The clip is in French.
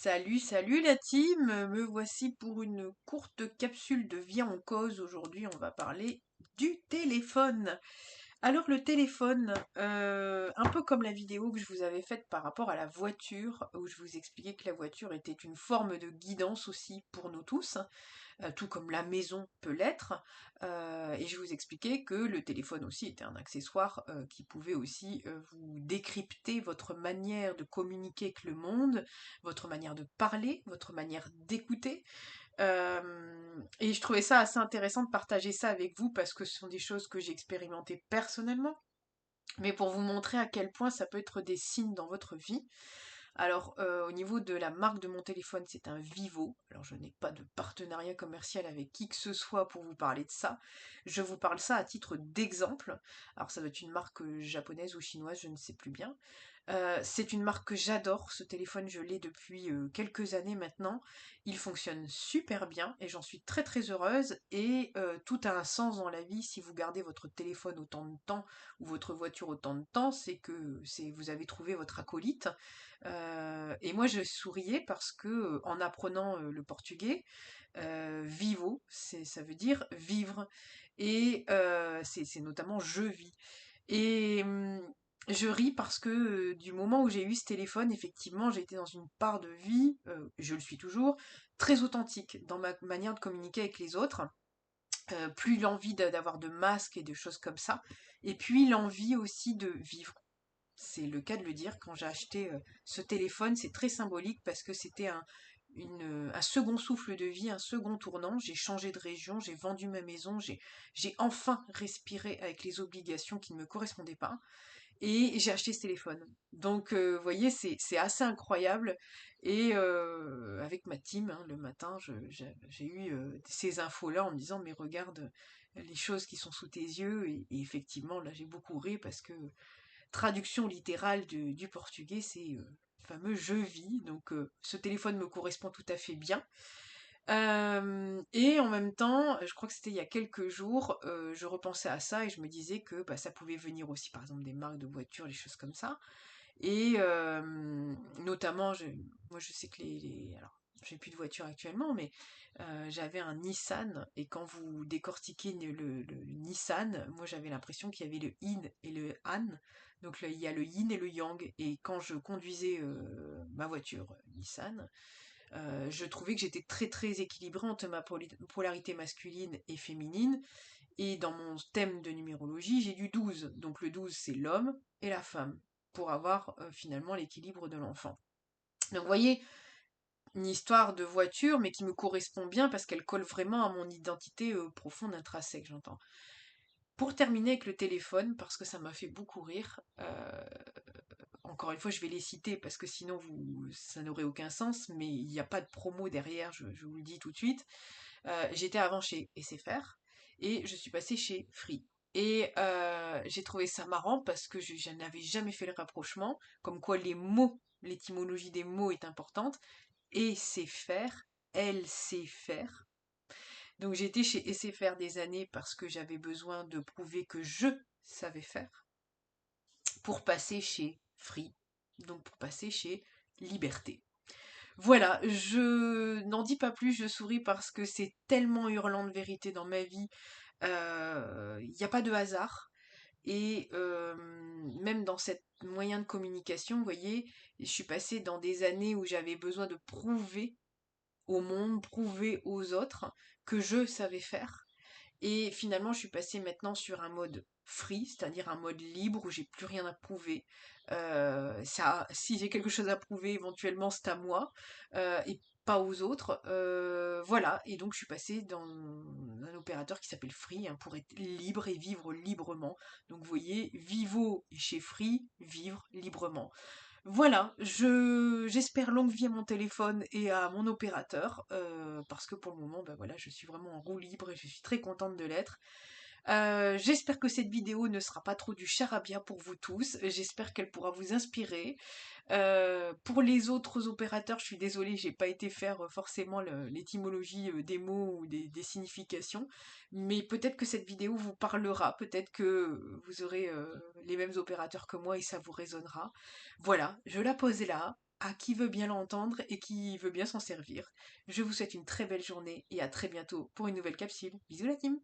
Salut, salut la team, me voici pour une courte capsule de vie en cause. Aujourd'hui, on va parler du téléphone. Alors le téléphone, un peu comme la vidéo que je vous avais faite par rapport à la voiture, où je vous expliquais que la voiture était une forme de guidance aussi pour nous tous, tout comme la maison peut l'être. Et je vous expliquais que le téléphone aussi était un accessoire qui pouvait aussi vous décrypter votre manière de communiquer avec le monde, votre manière de parler, votre manière d'écouter. Et je trouvais ça assez intéressant de partager ça avec vous parce que ce sont des choses que j'ai expérimentées personnellement, mais pour vous montrer à quel point ça peut être des signes dans votre vie. Alors, au niveau de la marque de mon téléphone, c'est un Vivo. Alors, je n'ai pas de partenariat commercial avec qui que ce soit pour vous parler de ça. Je vous parle ça à titre d'exemple. Alors, ça doit être une marque japonaise ou chinoise, je ne sais plus bien. C'est une marque que j'adore. Ce téléphone, je l'ai depuis quelques années maintenant. Il fonctionne super bien et j'en suis très très heureuse. Et tout a un sens dans la vie. Si vous gardez votre téléphone autant de temps ou votre voiture autant de temps, c'est que vous avez trouvé votre acolyte. Et moi, je souriais parce que, en apprenant le portugais, vivo, ça veut dire vivre. Et c'est notamment je vis. Et je ris parce que du moment où j'ai eu ce téléphone, effectivement, j'étais dans une part de vie, je le suis toujours, très authentique dans ma manière de communiquer avec les autres. Plus l'envie d'avoir de masques et de choses comme ça. Et puis l'envie aussi de vivre. C'est le cas de le dire. Quand j'ai acheté ce téléphone, c'est très symbolique parce que c'était un second souffle de vie, un second tournant. J'ai changé de région, j'ai vendu ma maison, j'ai enfin respiré avec les obligations qui ne me correspondaient pas. Et j'ai acheté ce téléphone. Donc, vous voyez, c'est assez incroyable. Et avec ma team, hein, le matin, j'ai eu ces infos-là en me disant, mais regarde les choses qui sont sous tes yeux. Et effectivement, là, j'ai beaucoup ri parce que traduction littérale du portugais, c'est le fameux je vis. Donc, ce téléphone me correspond tout à fait bien. Et en même temps, je crois que c'était il y a quelques jours, je repensais à ça et je me disais que bah, ça pouvait venir aussi, par exemple, des marques de voitures, des choses comme ça. Et notamment, moi je sais que alors, j'ai plus de voiture actuellement, mais j'avais un Nissan, et quand vous décortiquez le Nissan, moi j'avais l'impression qu'il y avait le yin et le han. Donc là, il y a le yin et le yang. Et quand je conduisais ma voiture Nissan, je trouvais que j'étais très très équilibrée entre ma polarité masculine et féminine. Et dans mon thème de numérologie, j'ai du 12. Donc le 12, c'est l'homme et la femme, pour avoir finalement l'équilibre de l'enfant. Donc vous voyez, une histoire de voiture, mais qui me correspond bien parce qu'elle colle vraiment à mon identité profonde, intrinsèque, j'entends. Pour terminer avec le téléphone, parce que ça m'a fait beaucoup rire, encore une fois, je vais les citer parce que sinon ça n'aurait aucun sens, mais il n'y a pas de promo derrière, je vous le dis tout de suite. J'étais avant chez SFR et je suis passée chez Free. Et j'ai trouvé ça marrant parce que je n'avais jamais fait le rapprochement, comme quoi les mots, l'étymologie des mots est importante. Et c'est faire, elle sait faire. Donc j'ai été chez SFR des années parce que j'avais besoin de prouver que je savais faire, pour passer chez Free, donc pour passer chez Liberté. Voilà, je n'en dis pas plus, je souris parce que c'est tellement hurlant de vérité dans ma vie. Il n'y a pas de hasard. Et même dans cette moyen de communication, vous voyez, je suis passée dans des années où j'avais besoin de prouver au monde, prouver aux autres que je savais faire. Et finalement, je suis passée maintenant sur un mode free, c'est-à-dire un mode libre où j'ai plus rien à prouver. Ça, si j'ai quelque chose à prouver, éventuellement, c'est à moi et pas aux autres. Voilà, et donc je suis passée dans un opérateur qui s'appelle Free, hein, pour être libre et vivre librement. Donc vous voyez, Vivo et chez Free, vivre librement. Voilà, j'espère longue vie à mon téléphone et à mon opérateur, parce que pour le moment, ben voilà, je suis vraiment en roue libre et je suis très contente de l'être. J'espère que cette vidéo ne sera pas trop du charabia pour vous tous. J'espère qu'elle pourra vous inspirer. Pour les autres opérateurs, je suis désolée, j'ai pas été faire forcément l'étymologie des mots ou des significations, mais peut-être que cette vidéo vous parlera, peut-être que vous aurez les mêmes opérateurs que moi et ça vous résonnera. Voilà, je la pose là. à qui veut bien l'entendre et qui veut bien s'en servir. Je vous souhaite une très belle journée et à très bientôt pour une nouvelle capsule. Bisous la team!